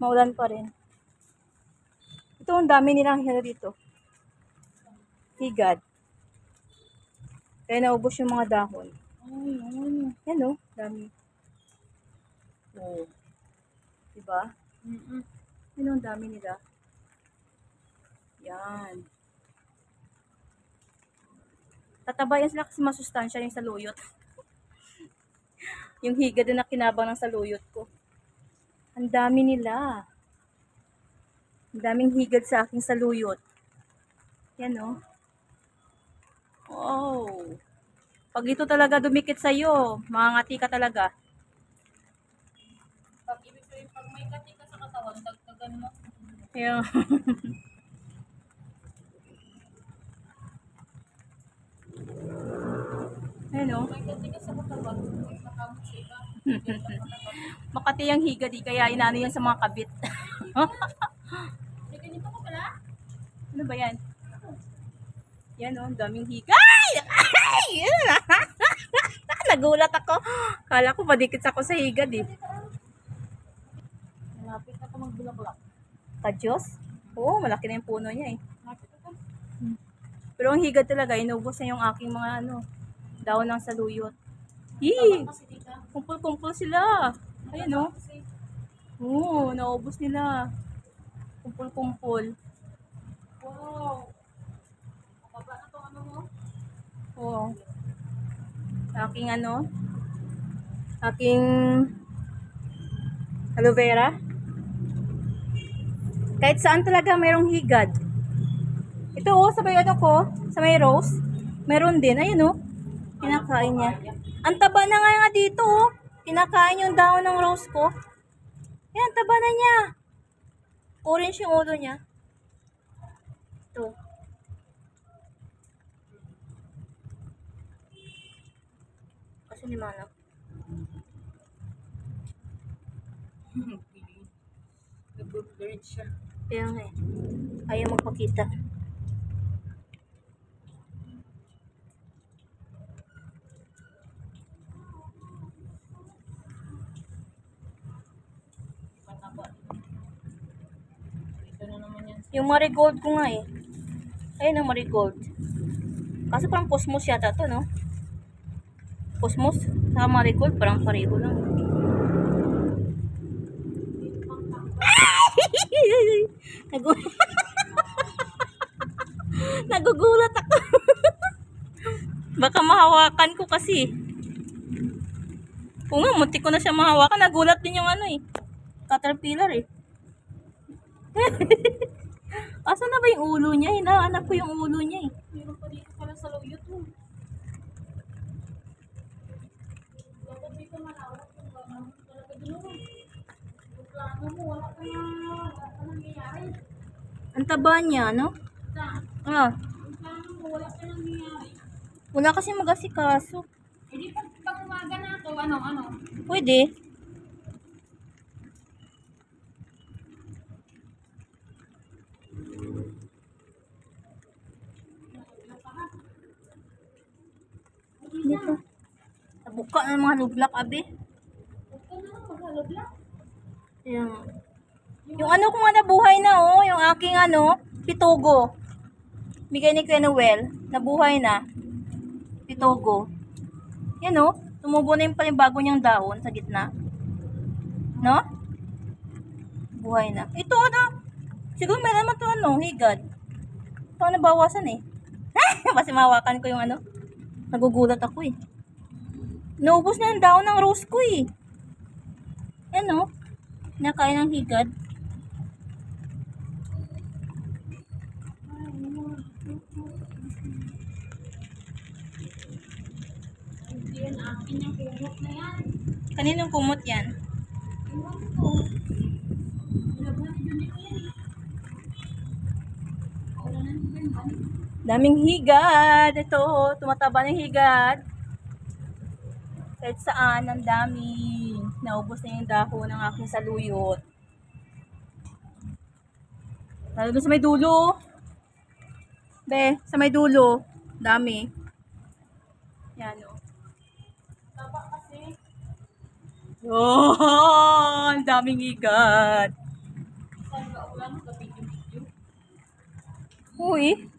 Maulan pa rin. Ito, ang dami nilang hila dito. Higad. Kaya naubos yung mga dahon. Yan o, dami. Oh. Diba? Yan o, ang dami nila. Yan. Tatabayan sila kasi masustansya yung saluyot. Yung higad na kinabang ng saluyot ko. Ang dami nila. Ang daming higad sa aking saluyot. Yan o. Oh. Pag ito talaga dumikit sa'yo, mangangati ka talaga. Pag ibig sabihin, pag may kati ka sa katawan, dagdagan mo. Yan. Ano? May kati ka sa katawan, may makamot siya iba. Makati yung higad, kaya inano yan sa mga kabit. May ganito ka pala? Ano ba yan? Yan o, ang daming higad. Ay! Nagulat ako. Kala ko padikit ako sa higad eh. Malapit na ka magbulaklak. Kadyos? Oo, malaki na yung puno niya eh. Malapit na ka. Pero ang higad talaga, inubos na yung aking mga daon ng saluyot. Hii! Kasi tita. Kumpul-kumpul sila. Ayan o. Kasi Oo, naubos nila. Kumpul-kumpul. wow. Mababa na itong ano mo. Oo. Aking aking aloe vera. Kahit saan talaga mayroong higad. Ito sa may ko, sa may rose, meron din. Ayun kinakain niya. Ang taba na nga dito kinakain yung dahon ng rose ko. Yan, taba na niya. Orange yung ulo niya. Ito. Kasi ni Mana. Nag-bird siya. Kaya nga eh. Ayaw magpakita. Mataba. Ito na naman yan. Yung marigold ko nga eh. Ayun ang marigold. Kaso parang cosmos yata to, no? Cosmos sa marigold parang pareho lang. Nagugulat ako. Baka mahawakan ko kasi. Kung nga, muntik ko na siya mahawakan. Nagulat din yung caterpillar eh. Asan na ba yung ulo niya? Hinahanap ko yung ulo niya eh. Meron pa dito pala sa luyot mo. Dapat dito malawak yung gano'n. Talaga doon. Yung plano mo, wala ka nangyayari. Ang taba niya, no? Ah, Yung plano mo, wala ka nangyayari. wala kasi mag-asikaso. Eh di pag umaga na ako, ano? Pwede. Dito. Nabuka ng mga lublak, abi. Huwag ka na maghalog lang. Yung ko nga nabuhay na, yung aking pitugo. Bigay ni Kuya Noel, nabuhay na. Pitugo. Yan tumubo na yung panibago niyang dahon sa gitna. No? Buhay na. Ito siguro meron naman ito higad. Ito ang nabawasan eh. Kasi mahawakan ko yung nagugulat ako eh. Naubos na yung dahon ng rose ko eh. Yan nakain ng higad. Hindi yan akin yung kumot na yan. Kaninong kumot yan? Iwan ko. Nilabhan ni Junito yan eh. Wala na ni Ben. Daming higad. Ito, tumataba ng higad. Kahit saan, ang dami. Naubos na yung dahon ng aking saluyot. Lalo doon sa may dulo. Be, sa may dulo. Dami. Yan Taba kasi. Oh, ang daming higad. Uy.